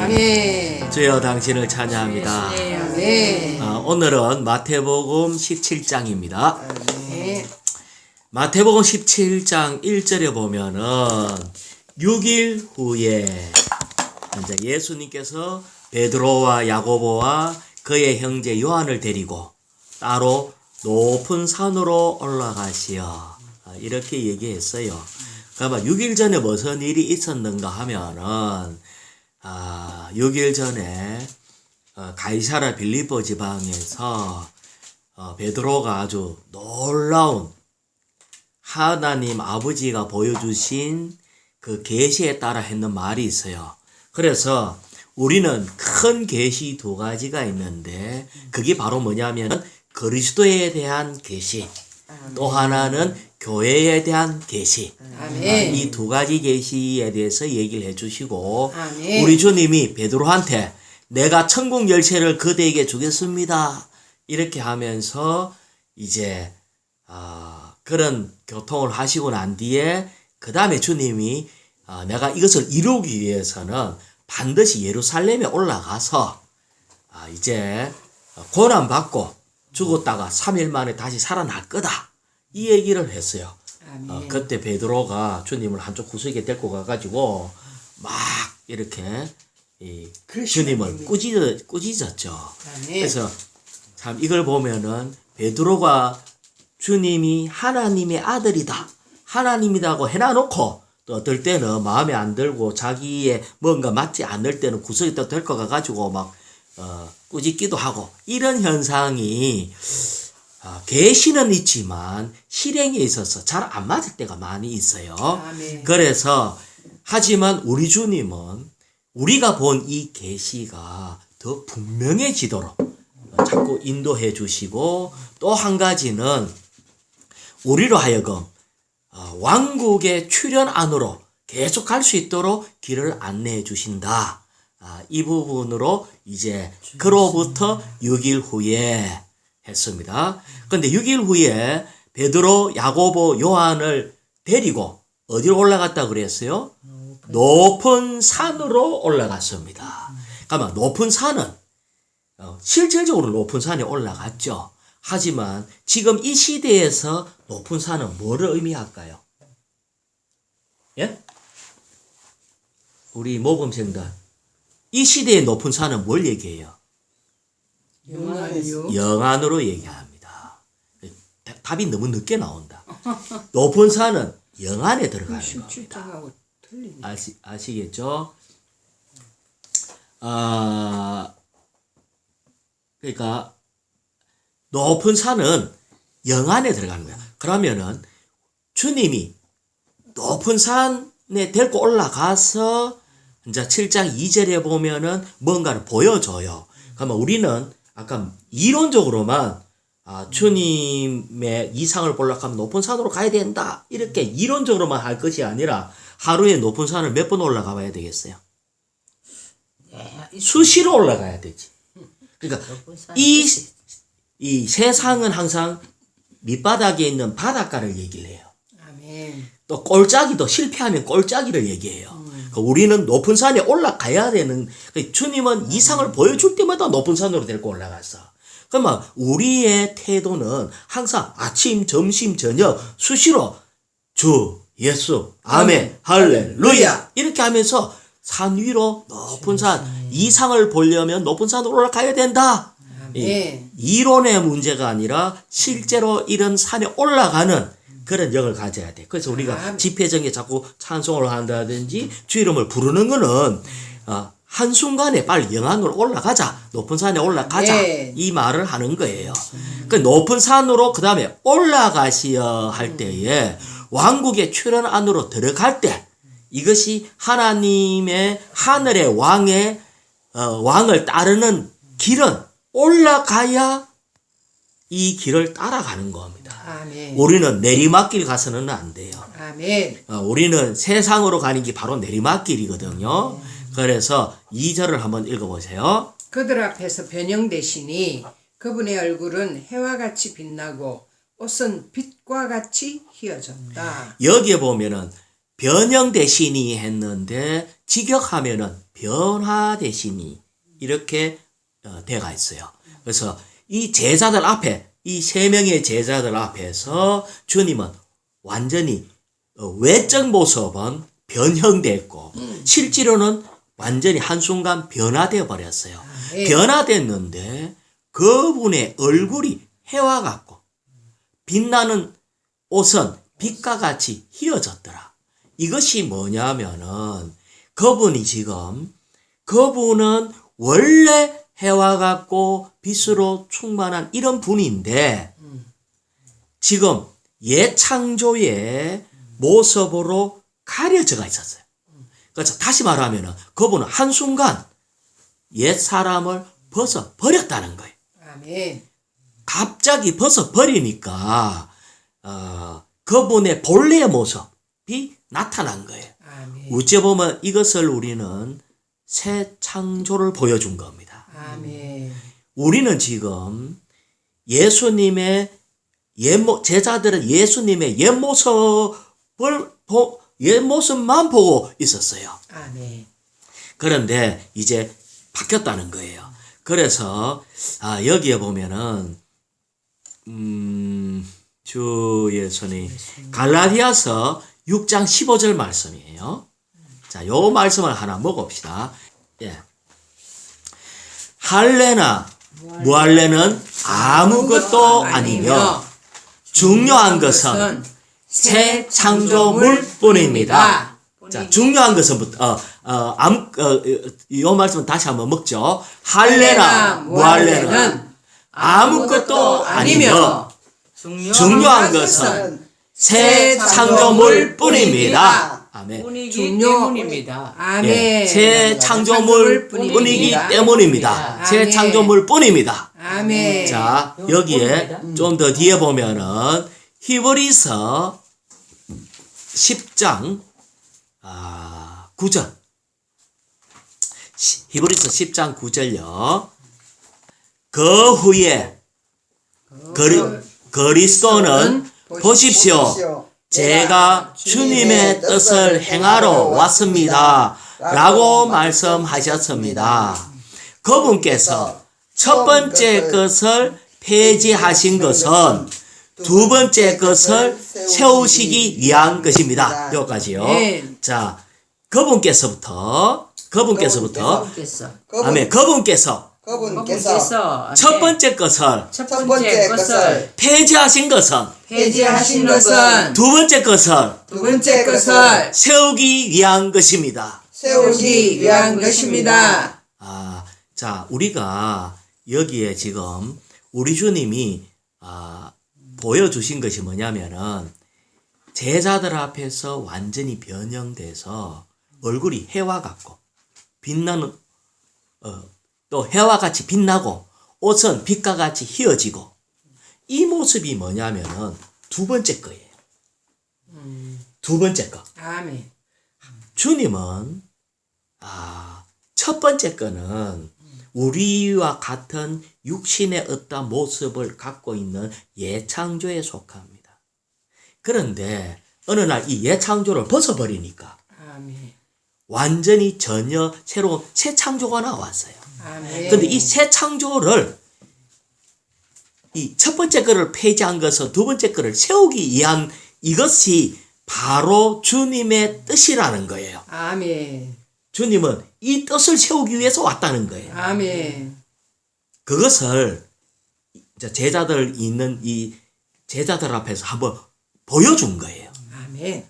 아멘. 주여 당신을 찬양합니다. 아멘. 오늘은 마태복음 17장입니다. 아멘. 마태복음 17장 1절에 보면은 6일 후에 이제 예수님께서 베드로와 야고보와 그의 형제 요한을 데리고 따로 높은 산으로 올라가시어 이렇게 얘기했어요. 그러니까 6일 전에 무슨 일이 있었는가 하면은 6일 전에 가이사랴 빌립보 지방에서 베드로가 아주 놀라운 하나님 아버지가 보여주신 그 계시에 따라 했는 말이 있어요. 그래서 우리는 큰 계시 두 가지가 있는데 그게 바로 뭐냐면 그리스도에 대한 계시, 또 하나는 교회에 대한 계시. 이 두 가지 계시에 대해서 얘기를 해주시고 아멘. 우리 주님이 베드로한테 내가 천국 열쇠를 그대에게 주겠습니다. 이렇게 하면서 이제 그런 교통을 하시고 난 뒤에 그 다음에 주님이 내가 이것을 이루기 위해서는 반드시 예루살렘에 올라가서 이제 고난받고 죽었다가 3일 만에 다시 살아날 거다. 이 얘기를 했어요. 그때 베드로가 주님을 한쪽 구석에 데리고 가가지고 막 이렇게 주님을 꾸짖었죠. 그래서 참 이걸 보면은 베드로가 주님이 하나님의 아들이다, 하나님이라고 해놔놓고 또 어떨 때는 마음에 안 들고 자기의 뭔가 맞지 않을 때는 구석에 또 데리고 가가지고 막 꾸짖기도 하고 이런 현상이 계시는 있지만 실행에 있어서 잘 안 맞을 때가 많이 있어요. 아멘. 그래서 하지만 우리 주님은 우리가 본 이 계시가 더 분명해지도록 자꾸 인도해 주시고 또 한 가지는 우리로 하여금 왕국의 출현 안으로 계속 갈 수 있도록 길을 안내해 주신다. 이 부분으로 이제 그로부터 6일 후에 했습니다. 그런데 6일 후에 베드로, 야고보, 요한을 데리고 어디로 올라갔다 그랬어요? 높은 산으로 올라갔습니다. 그러면 높은 산은 실질적으로 높은 산에 올라갔죠. 하지만 지금 이 시대에서 높은 산은 뭐를 의미할까요? 예? 우리 모범생들, 이 시대의 높은 산은 뭘 얘기해요? 영안으로 얘기합니다. 답이 너무 늦게 나온다. 높은 산은 영안에 들어가는 겁니다. 아시겠죠? 그러니까 높은 산은 영안에 들어가는 거야. 그러면은 주님이 높은 산에 데리고 올라가서 이제 7장 2절에 보면은 뭔가를 보여줘요. 그러면 우리는 아까 이론적으로만 주님의 이상을 보려고 하면 높은 산으로 가야 된다. 이렇게 이론적으로만 할 것이 아니라 하루에 높은 산을 몇 번 올라가 봐야 되겠어요? 수시로 올라가야 되지. 그러니까 이 세상은 항상 밑바닥에 있는 바닷가를 얘기를 해요. 아멘. 또 꼴짜기도 실패하면 꼴짜기를 얘기해요. 우리는 높은 산에 올라가야 되는, 주님은 이상을 보여줄 때마다 높은 산으로 데리고 올라갔어. 그러면 우리의 태도는 항상 아침, 점심, 저녁 수시로 주, 예수, 아멘, 할렐루야 이렇게 하면서 산 위로 높은 산, 이상을 보려면 높은 산으로 올라가야 된다. 이론의 문제가 아니라 실제로 이런 산에 올라가는 그런 영을 가져야 돼. 그래서 우리가 집회정에 자꾸 찬송을 한다든지 주 이름을 부르는 거는 한순간에 빨리 영안으로 올라가자, 높은 산에 올라가자, 이 말을 하는 거예요. 그 높은 산으로 그 다음에 올라가시어 할 때에 왕국의 출현 안으로 들어갈 때 이것이 하나님의 하늘의 왕을 따르는 길은 올라가야 이 길을 따라가는 겁니다. 아멘. 우리는 내리막길 가서는 안 돼요. 아멘. 우리는 세상으로 가는 게 바로 내리막길이거든요. 그래서 2절을 한번 읽어보세요. 그들 앞에서 변형되시니 그분의 얼굴은 해와 같이 빛나고 옷은 빛과 같이 휘어졌다. 여기에 보면은 변형 대신이 했는데 직역하면은 변화 대신이 이렇게 돼가 있어요. 그래서 이 제자들 앞에 이 세 명의 제자들 앞에서 주님은 완전히 외적 모습은 변형됐고 실제로는 완전히 한순간 변화되어 버렸어요. 변화됐는데 그분의 얼굴이 해와 같고 빛나는 옷은 빛과 같이 휘어졌더라. 이것이 뭐냐면은 그분은 원래 해와 같고 빛으로 충만한 이런 분인데 지금 옛 창조의 모습으로 가려져가 있었어요. 그래서 다시 말하면은 그분은 한순간 옛 사람을 벗어 버렸다는 거예요. 아멘. 갑자기 벗어 버리니까 그분의 본래의 모습이 나타난 거예요. 아멘. 어찌 보면 이것을 우리는 새 창조를 보여준 겁니다. 아멘. 우리는 지금 제자들은 예수님의 옛모습만 보고 있었어요. 아멘. 그런데 이제 바뀌었다는 거예요. 그래서 여기에 보면은 주 예수님 갈라디아서 6장 15절 말씀이에요. 자, 요 말씀을 하나 먹읍시다. 예. 할례나 무할례는 아무것도 아니며 중요한 것은 새 창조물 뿐입니다. 자, 중요한 것은 요 말씀은 다시 한번 먹죠. 할례나 무할례는 아무것도 아니며 중요한 것은 새 창조물 뿐입니다. 아멘. 뿐이기 때문입니다. 아멘. 예, 새 창조물 뿐이기 때문입니다. 새 창조물 뿐입니다. 아멘. 자, 여기에 좀 더 뒤에 보면은 히브리서 10장 9절. 히브리서 10장 9절요. 그 후에 그리스도는 보십시오. 제가 주님의 뜻을 행하러 왔습니다. 라고 말씀하셨습니다. 그분께서 첫 번째 것을 폐지하신 것은 두 번째 것을 세우시기 위한 것입니다. 여기까지요. 자, 그분께서부터 아멘. 그분께서 첫 번째 것을 폐지하신 것은 두 번째 것을 세우기 위한 것입니다. 자, 우리가 여기에 지금 우리 주님이 보여주신 것이 뭐냐면은 제자들 앞에서 완전히 변형돼서 얼굴이 해와 같고 빛나는 또 해와 같이 빛나고 옷은 빛과 같이 휘어지고 이 모습이 뭐냐면은 두 번째 거예요. 두 번째 거. 아멘. 주님은 첫 번째 거는 우리와 같은 육신의 어떤 모습을 갖고 있는 예창조에 속합니다. 그런데 어느 날 이 예창조를 벗어버리니까 아멘. 완전히 전혀 새로운 새 창조가 나왔어요. 아멘. 그런데 이 새 창조를 이 첫 번째 거를 폐지한 것은 두 번째 거를 세우기 위한 이것이 바로 주님의 뜻이라는 거예요. 아멘. 주님은 이 뜻을 세우기 위해서 왔다는 거예요. 아멘. 그것을 제자들 있는 이 제자들 앞에서 한번 보여준 거예요. 아멘.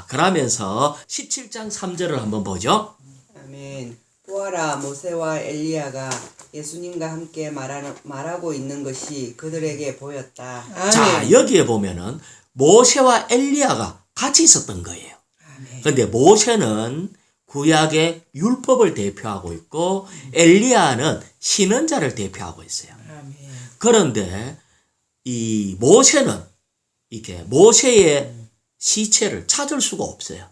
그러면서 17장 3절을 한번 보죠. 아멘. 보아라, 모세와 엘리야가 예수님과 함께 말하고 있는 것이 그들에게 보였다. 아멘. 자, 여기에 보면은 모세와 엘리야가 같이 있었던 거예요. 아멘. 그런데 모세는 구약의 율법을 대표하고 있고 엘리야는 신언자를 대표하고 있어요. 아멘. 그런데 이 모세는 이렇게 모세의 시체를 찾을 수가 없어요.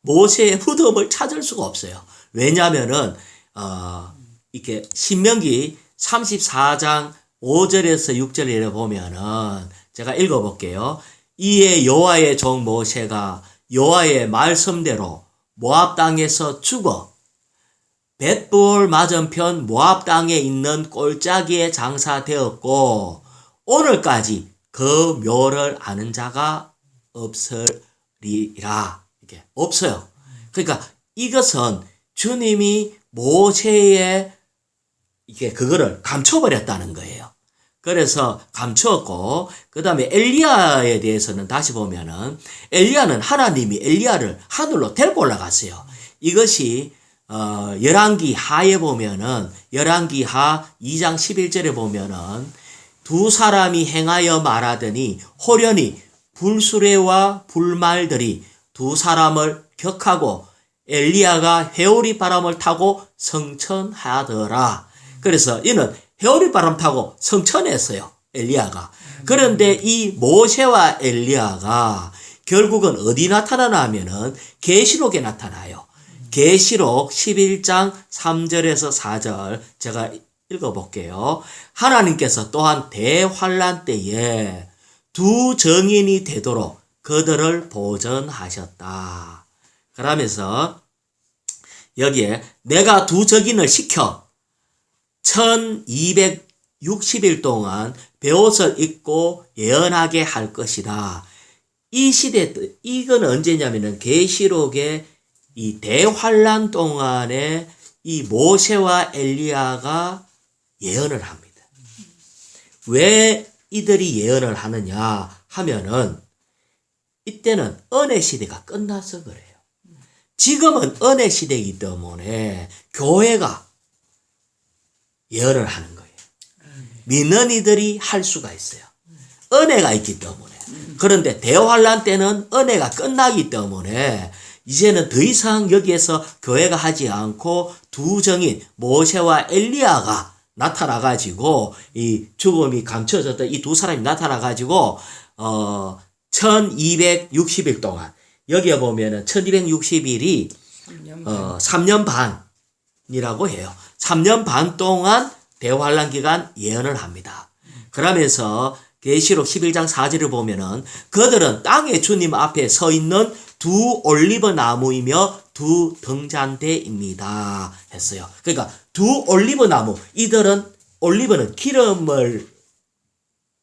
모세의 무덤을 찾을 수가 없어요. 왜냐하면은 이렇게 신명기 34장 5절에서 6절에 보면은 제가 읽어볼게요. 이에 여호와의 종 모세가 여호와의 말씀대로 모압 땅에서 죽어 벳볼 맞은편 모압 땅에 있는 골짜기에 장사되었고 오늘까지 그 묘를 아는 자가 없으리라. 이게 없어요. 그러니까 이것은 주님이 모세의 이게 그거를 감춰버렸다는 거예요. 그래서 감추었고, 그 다음에 엘리야에 대해서는 다시 보면은, 엘리야는 하나님이 엘리야를 하늘로 데리고 올라갔어요. 이것이, 열왕기 하에 보면은, 열왕기 하 2장 11절에 보면은, 두 사람이 행하여 말하더니, 호련히 불수레와 불말들이 두 사람을 격하고, 엘리야가 회오리 바람을 타고 성천하더라. 그래서 이는 회오리 바람 타고 성천했어요. 엘리야가. 그런데 이 모세와 엘리야가 결국은 어디 나타나나 하면은 계시록에 나타나요. 계시록 11장 3절에서 4절 제가 읽어볼게요. 하나님께서 또한 대환란 때에 두 정인이 되도록 그들을 보전하셨다. 그러면서 여기에 내가 두 정인을 시켜 1260일 동안 베옷을 입고 예언하게 할 것이다. 이 시대, 이건 언제냐면은 계시록의 이 대환란 동안에 이 모세와 엘리야가 예언을 합니다. 왜 이들이 예언을 하느냐 하면은 이때는 은혜 시대가 끝나서 그래요. 지금은 은혜 시대이기 때문에 교회가 예언을 하는 거예요. 믿는 이들이 할 수가 있어요. 은혜가 있기 때문에. 그런데 대환란 때는 은혜가 끝나기 때문에 이제는 더 이상 여기에서 교회가 하지 않고 두 정인 모세와 엘리야가 나타나가지고 이 죽음이 감춰졌던 이 두 사람이 나타나가지고 1260일 동안 여기에 보면은 1260일이 3년 반이라고 해요. 3년 반 동안 대환란 기간 예언을 합니다. 그러면서 계시록 11장 4절을 보면은 그들은 땅에 주님 앞에 서 있는 두 올리브 나무이며 두 등잔대입니다 했어요. 그러니까 두 올리브 나무, 이들은 올리브는 기름을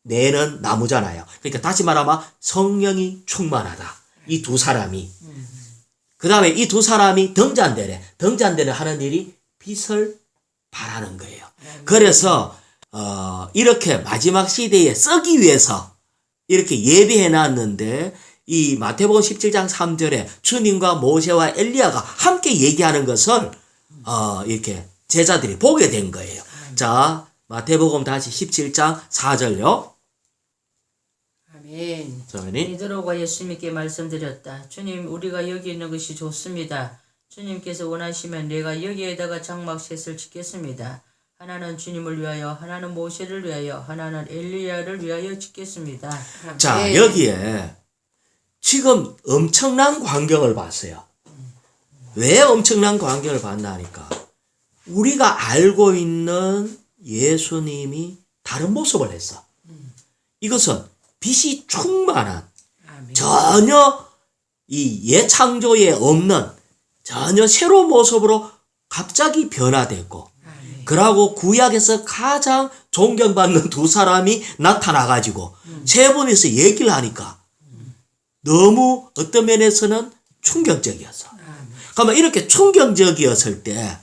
내는 나무잖아요. 그러니까 다시 말하면 성령이 충만하다. 이 두 사람이. 그 다음에 이 두 사람이 등잔대래. 등잔대는 하는 일이 빛을 바라는 거예요. 그래서 이렇게 마지막 시대에 쓰기 위해서 이렇게 예비해 놨는데 이 마태복음 17장 3절에 주님과 모세와 엘리야가 함께 얘기하는 것을 이렇게 제자들이 보게 된 거예요. 자, 마태복음 다시 17장 4절요. 아멘. 베드로가 예수님께 말씀드렸다. 주님, 우리가 여기 있는 것이 좋습니다. 주님께서 원하시면 내가 여기에다가 장막 셋을 짓겠습니다. 하나는 주님을 위하여, 하나는 모세를 위하여, 하나는 엘리야를 위하여 짓겠습니다. 자, 여기에 지금 엄청난 광경을 봤어요. 왜 엄청난 광경을 봤나 하니까 우리가 알고 있는 예수님이 다른 모습을 했어. 이것은 빛이 충만한 전혀 이 예창조에 없는 전혀 새로운 모습으로 갑자기 변화됐고, 그러고 구약에서 가장 존경받는 두 사람이 나타나가지고 세 분이서 얘기를 하니까 너무 어떤 면에서는 충격적이었어. 그러면 이렇게 충격적이었을 때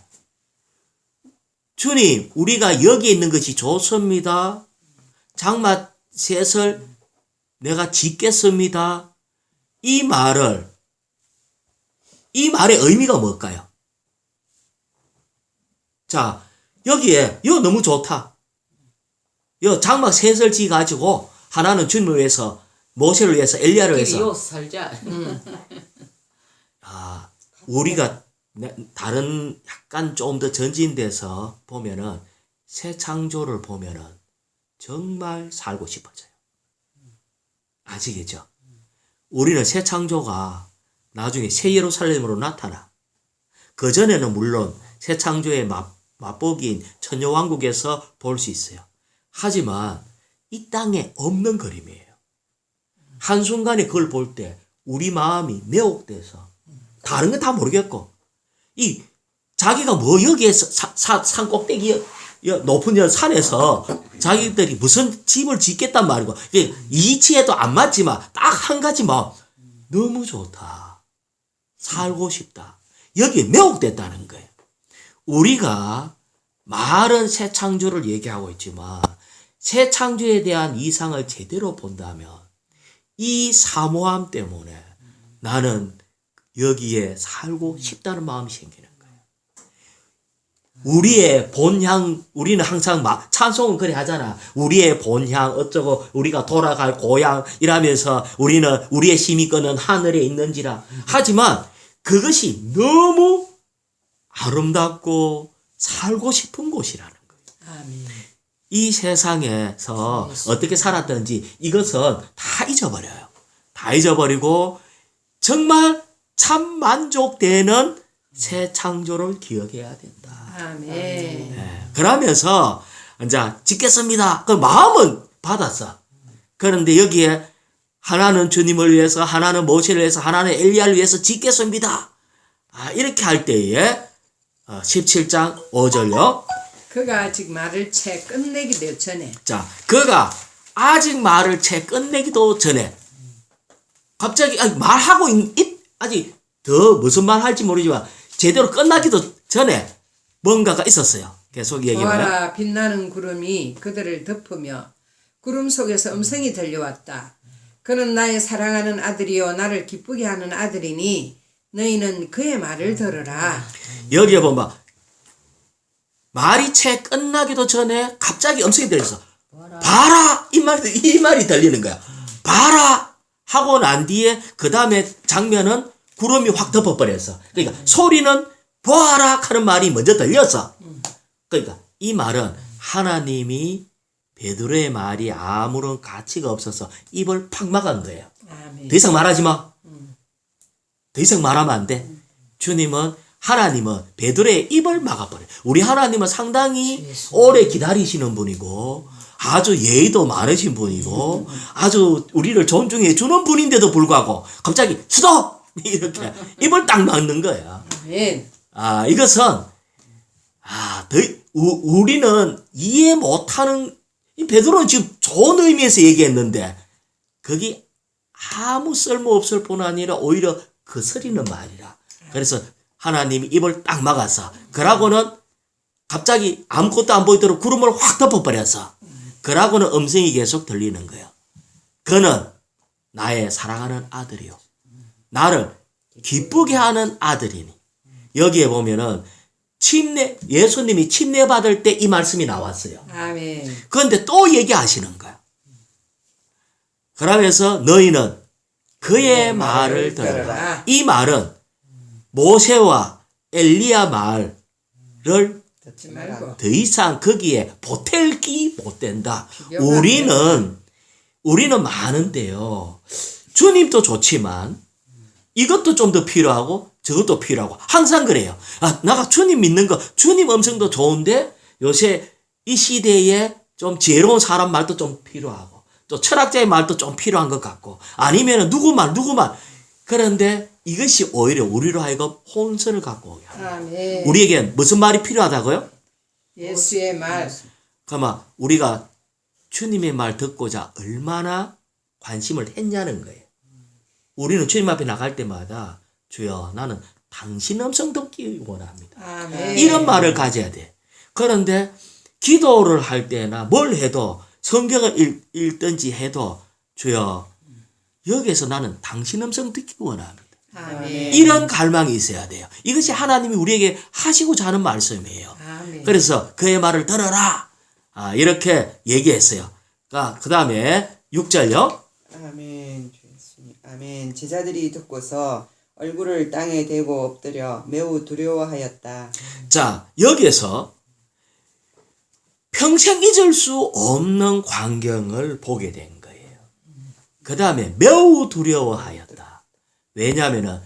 주님, 우리가 여기 있는 것이 좋습니다. 장막 셋을 내가 짓겠습니다. 이 말의 의미가 뭘까요? 자, 여기에 이거 너무 좋다. 이 장막 셋을 지어가지고 하나는 주님을 위해서, 모세를 위해서, 엘리야를 위해서. 살자. 우리가 다른 약간 좀 더 전진돼서 보면은 새 창조를 보면은 정말 살고 싶어져요. 아시겠죠? 우리는 새 창조가 나중에 새 예루살렘으로 나타나. 그전에는 물론 새 창조의 맛보기인 천녀왕국에서 볼 수 있어요. 하지만 이 땅에 없는 그림이에요. 한순간에 그걸 볼 때 우리 마음이 매혹돼서 다른 건 다 모르겠고 이 자기가 뭐 여기에서 산 꼭대기 높은 산에서 자기들이 무슨 집을 짓겠단 말이고 이치에도 안 맞지만 딱 한 가지 마음 너무 좋다 살고 싶다 여기에 매혹됐다는 거예요. 우리가 말은 새 창조를 얘기하고 있지만 새 창조에 대한 이상을 제대로 본다면 이 사모함 때문에 나는 여기에 살고 싶다는 마음이 생기는 거예요. 우리의 본향, 우리는 항상 찬송은 그래 하잖아. 우리의 본향 어쩌고 우리가 돌아갈 고향 이라면서 우리는 우리의 힘이 끄는 하늘에 있는지라 하지만 그것이 너무 아름답고 살고 싶은 곳이라는 거예요. 아멘. 이 세상에서 어떻게 살았든지 이것은 다 잊어버려요. 다 잊어버리고 정말 참 만족되는 새 창조를 기억해야 된다. 아멘. 네. 그러면서 이제 짓겠습니다. 그 마음은 받았어. 그런데 여기에 하나는 주님을 위해서, 하나는 모세를 위해서, 하나는 엘리야를 위해서 짓겠습니다. 이렇게 할 때에 17장 5절요. 그가 아직 말을 채 끝내기도 전에 자, 그가 아직 말을 채 끝내기도 전에 갑자기 말하고 아직 더 무슨 말 할지 모르지만 제대로 끝나기도 전에 뭔가가 있었어요. 계속 얘기해봐요. 보아라 빛나는 구름이 그들을 덮으며 구름 속에서 음성이 들려왔다. 그는 나의 사랑하는 아들이요 나를 기쁘게 하는 아들이니 너희는 그의 말을 들으라. 여기에 보면 말이 채 끝나기도 전에 갑자기 음성이 들려서 봐라 이 말이 들리는 거야. 봐라 하고 난 뒤에 그 다음에 장면은 구름이 확 덮어버렸어. 그러니까 소리는 보아라 하는 말이 먼저 들렸어. 그러니까 이 말은 하나님이 베드로의 말이 아무런 가치가 없어서 입을 팍 막은 거예요. 아멘. 더 이상 말하지 마. 더 이상 말하면 안 돼. 하나님은 베드로의 입을 막아버려요. 우리 하나님은 상당히 오래 기다리시는 분이고 아주 예의도 많으신 분이고 아주 우리를 존중해 주는 분인데도 불구하고 갑자기 스톱! 이렇게 입을 딱 막는 거야. 아멘. 이것은 우리는 이해 못하는 이 베드로는 지금 좋은 의미에서 얘기했는데 그게 아무 쓸모없을 뿐 아니라 오히려 거스리는 말이라. 그래서 하나님이 입을 딱 막았어. 그러고는 갑자기 아무것도 안 보이도록 구름을 확 덮어버렸어. 그러고는 음성이 계속 들리는 거예요. 그는 나의 사랑하는 아들이요. 나를 기쁘게 하는 아들이니. 여기에 보면은 예수님이 침례 받을 때 이 말씀이 나왔어요. 아멘. 그런데 또 얘기하시는 거야. 그러면서 너희는 그의 말을 들어라. 이 말은 모세와 엘리야 말을 듣지 말고 더 이상 거기에 보탤기 못 된다. 비교가 우리는 많은데요. 주님도 좋지만 이것도 좀 더 필요하고 저것도 필요하고 항상 그래요. 내가 주님 믿는 거 주님 음성도 좋은데 요새 이 시대에 좀 지혜로운 사람 말도 좀 필요하고 또 철학자의 말도 좀 필요한 것 같고 아니면 누구 말 그런데 이것이 오히려 우리로 하여금 혼선을 갖고 오게 합니다. 아멘. 우리에겐 무슨 말이 필요하다고요? 예수의 말. 그러면 우리가 주님의 말 듣고자 얼마나 관심을 했냐는 거예요. 우리는 주님 앞에 나갈 때마다 주여 나는 당신 음성 듣기 원합니다. 아멘. 이런 말을 가져야 돼. 그런데 기도를 할 때나 뭘 해도 성경을 읽든지 해도 주여 여기에서 나는 당신 음성 듣기 원합니다. 아멘. 이런 갈망이 있어야 돼요. 이것이 하나님이 우리에게 하시고자 하는 말씀이에요. 아멘. 그래서 그의 말을 들어라. 이렇게 얘기했어요. 그 다음에 6절요. 아멘. 주 예수님. 아멘. 제자들이 듣고서 얼굴을 땅에 대고 엎드려 매우 두려워하였다. 자, 여기에서 평생 잊을 수 없는 광경을 보게 된 거예요. 그 다음에 매우 두려워하였다. 왜냐하면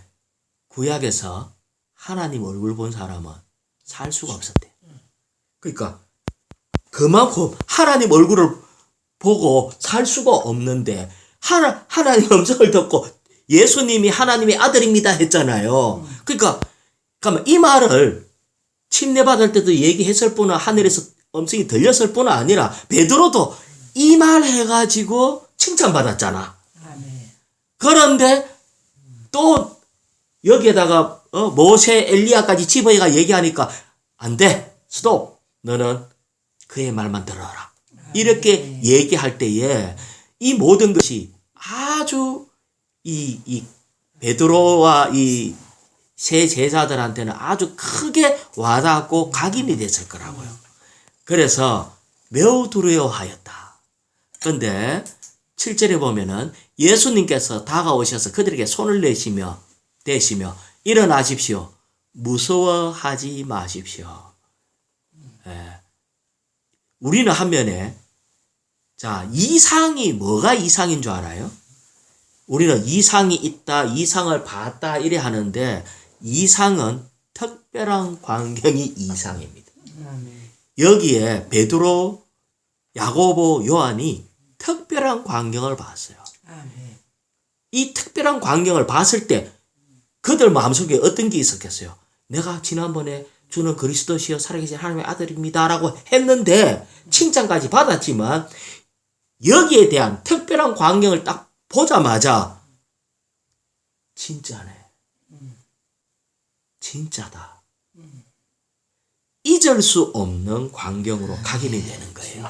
구약에서 하나님 얼굴 본 사람은 살 수가 없었대. 그러니까 그만큼 하나님 얼굴을 보고 살 수가 없는데 하나님 음성을 듣고 예수님이 하나님의 아들입니다 했잖아요. 그러니까 이 말을 침례받을 때도 얘기했을 뿐 하늘에서 음성이 들렸을 뿐 아니라 베드로도 이 말 해가지고 칭찬받았잖아. 아멘. 그런데 또 여기에다가 모세 엘리야까지 집어가 얘기하니까 안 돼. 스톱. 너는 그의 말만 들어라. 이렇게 얘기할 때에 이 모든 것이 아주 이 베드로와 이 세 제자들한테는 아주 크게 와닿고 각인이 됐을 거라고요. 그래서 매우 두려워하였다. 그런데 7절에 보면은 예수님께서 다가오셔서 그들에게 손을 대시며 일어나십시오. 무서워하지 마십시오. 우리는 한면에 이상이 뭐가 이상인 줄 알아요? 우리는 이상이 있다, 이상을 봤다 이래 하는데 이상은 특별한 광경이 이상입니다. 여기에 베드로, 야고보, 요한이 특별한 광경을 봤어요. 아멘. 이 특별한 광경을 봤을 때 그들 마음속에 어떤 게 있었겠어요? 내가 지난번에 주는 그리스도시여 살아계신 하나님의 아들입니다라고 했는데 칭찬까지 받았지만 여기에 대한 특별한 광경을 딱 보자마자 진짜네. 진짜다. 잊을 수 없는 광경으로 각인이 되는 거예요.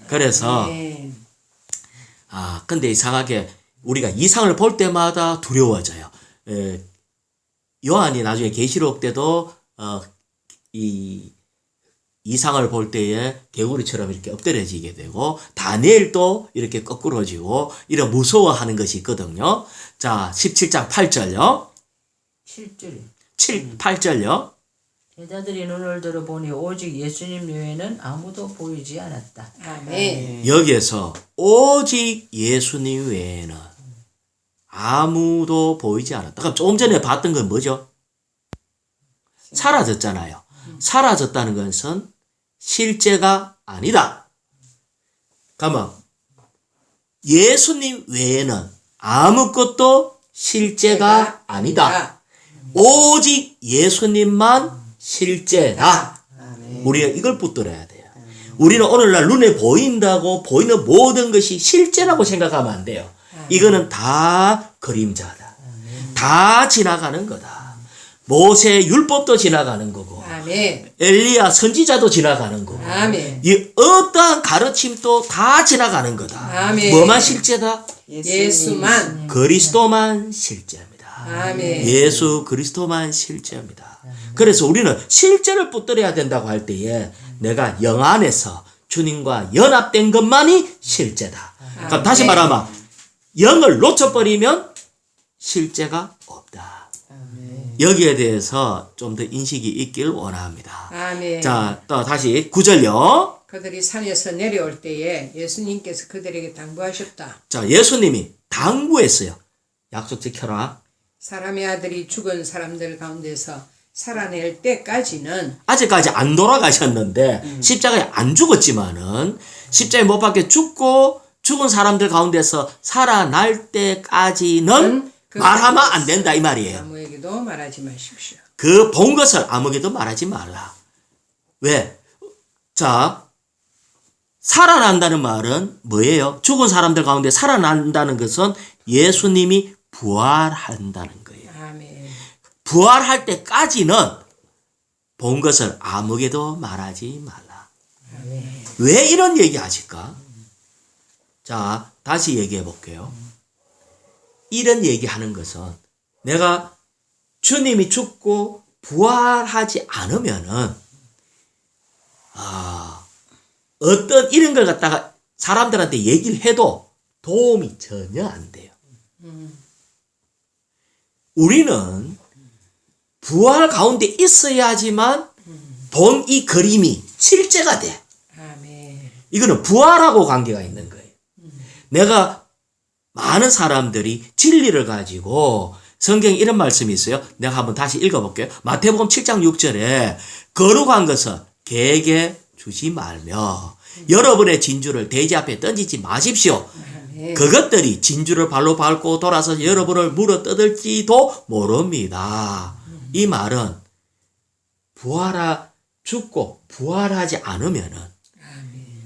그래서 아멘. 근데 이상하게 우리가 이상을 볼 때마다 두려워져요. 요한이 나중에 계시록 때도 이 이상을 볼 때에 개구리처럼 이렇게 엎드려지게 되고 다니엘도 이렇게 거꾸로지고 이런 무서워하는 것이 있거든요. 자, 17장 8절요. 7절. 8절요. 제자들이 눈을 들어보니 오직 예수님 외에는 아무도 보이지 않았다. 아멘. 여기에서 오직 예수님 외에는 아무도 보이지 않았다. 그럼 조금 전에 봤던 건 뭐죠? 사라졌잖아요. 사라졌다는 것은 실제가 아니다. 가만. 예수님 외에는 아무것도 실제가 아니다. 오직 예수님만 실제다. 우리는 이걸 붙들어야 돼요. 우리는 오늘날 눈에 보인다고 보이는 모든 것이 실제라고 생각하면 안 돼요. 이거는 다 그림자다. 다 지나가는 거다. 모세 율법도 지나가는 거고 아멘. 엘리야 선지자도 지나가는 거고 아멘. 이 어떠한 가르침도 다 지나가는 거다. 아멘. 뭐만 실제다? 예수만. 그리스도만 실제입니다. 아멘. 예수 그리스도만 실제입니다. 그래서 우리는 실제를 붙들어야 된다고 할 때에 내가 영 안에서 주님과 연합된 것만이 실제다. 그럼 다시 말하면 영을 놓쳐버리면 실제가 없다. 여기에 대해서 좀 더 인식이 있길 원합니다. 아멘. 자, 또 다시 9절요. 그들이 산에서 내려올 때에 예수님께서 그들에게 당부하셨다. 자, 예수님이 당부했어요. 약속 지켜라. 사람의 아들이 죽은 사람들 가운데서 살아낼 때까지는 아직까지 안 돌아가셨는데 십자가에 안 죽었지만은 십자가에 못 박혀 죽은 사람들 가운데서 살아날 때까지는 말하면 안 된다 이 말이에요. 아무에게도 말하지 마십시오. 그 본 것을 아무에게도 말하지 말라. 왜? 자, 살아난다는 말은 뭐예요? 죽은 사람들 가운데 살아난다는 것은 예수님이 부활한다는 거예요. 아멘. 부활할 때까지는 본 것을 아무에게도 말하지 말라. 아멘. 왜 이런 얘기 하실까? 자, 다시 얘기해 볼게요. 이런 얘기하는 것은 내가 주님이 죽고 부활하지 않으면은 어떤 이런 걸 갖다가 사람들한테 얘기를 해도 도움이 전혀 안 돼요. 우리는 부활 가운데 있어야지만 본 이 그림이 실제가 돼. 아멘. 이거는 부활하고 관계가 있는 거예요. 내가 많은 사람들이 진리를 가지고 성경에 이런 말씀이 있어요. 내가 한번 다시 읽어볼게요. 마태복음 7장 6절에 거룩한 것을 개에게 주지 말며 여러분의 진주를 돼지 앞에 던지지 마십시오. 아멘. 아멘. 그것들이 진주를 발로 밟고 돌아서 여러분을 물어 뜯을지도 모릅니다. 이 말은 죽고 부활하지 않으면은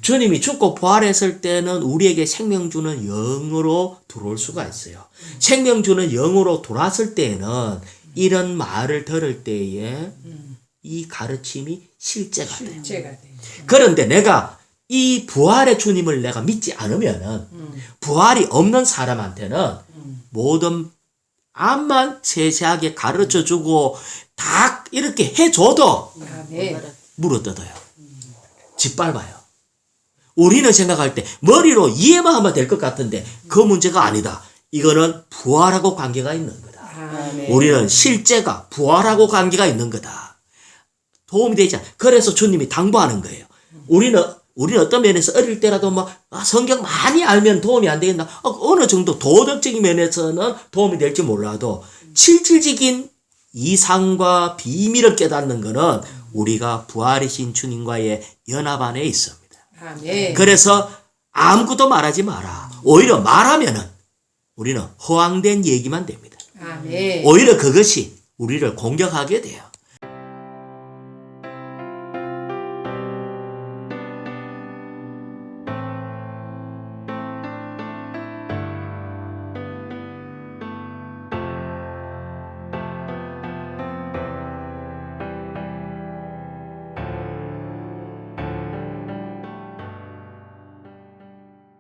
주님이 죽고 부활했을 때는 우리에게 생명 주는 영으로 들어올 수가 있어요. 생명 주는 영으로 들어왔을 때에는 이런 말을 들을 때에 이 가르침이 실제가 돼요. 실제가 돼요. 그런데 내가 이 부활의 주님을 내가 믿지 않으면은 부활이 없는 사람한테는 모든 암만 세세하게 가르쳐 주고 다 이렇게 해줘도 아멘. 물어뜯어요. 짓밟아요. 우리는 생각할 때 머리로 이해만 하면 될 것 같은데 그 문제가 아니다. 이거는 부활하고 관계가 있는 거다. 아멘. 우리는 실제가 부활하고 관계가 있는 거다. 도움이 되지 않아. 그래서 주님이 당부하는 거예요. 우리는 어떤 면에서 어릴 때라도 성경 많이 알면 도움이 안 되겠나. 어느 정도 도덕적인 면에서는 도움이 될지 몰라도 실질적인 이상과 비밀을 깨닫는 것은 우리가 부활이신 주님과의 연합 안에 있습니다. 아멘. 그래서 아무것도 말하지 마라. 오히려 말하면은 우리는 허황된 얘기만 됩니다. 아멘. 오히려 그것이 우리를 공격하게 돼요.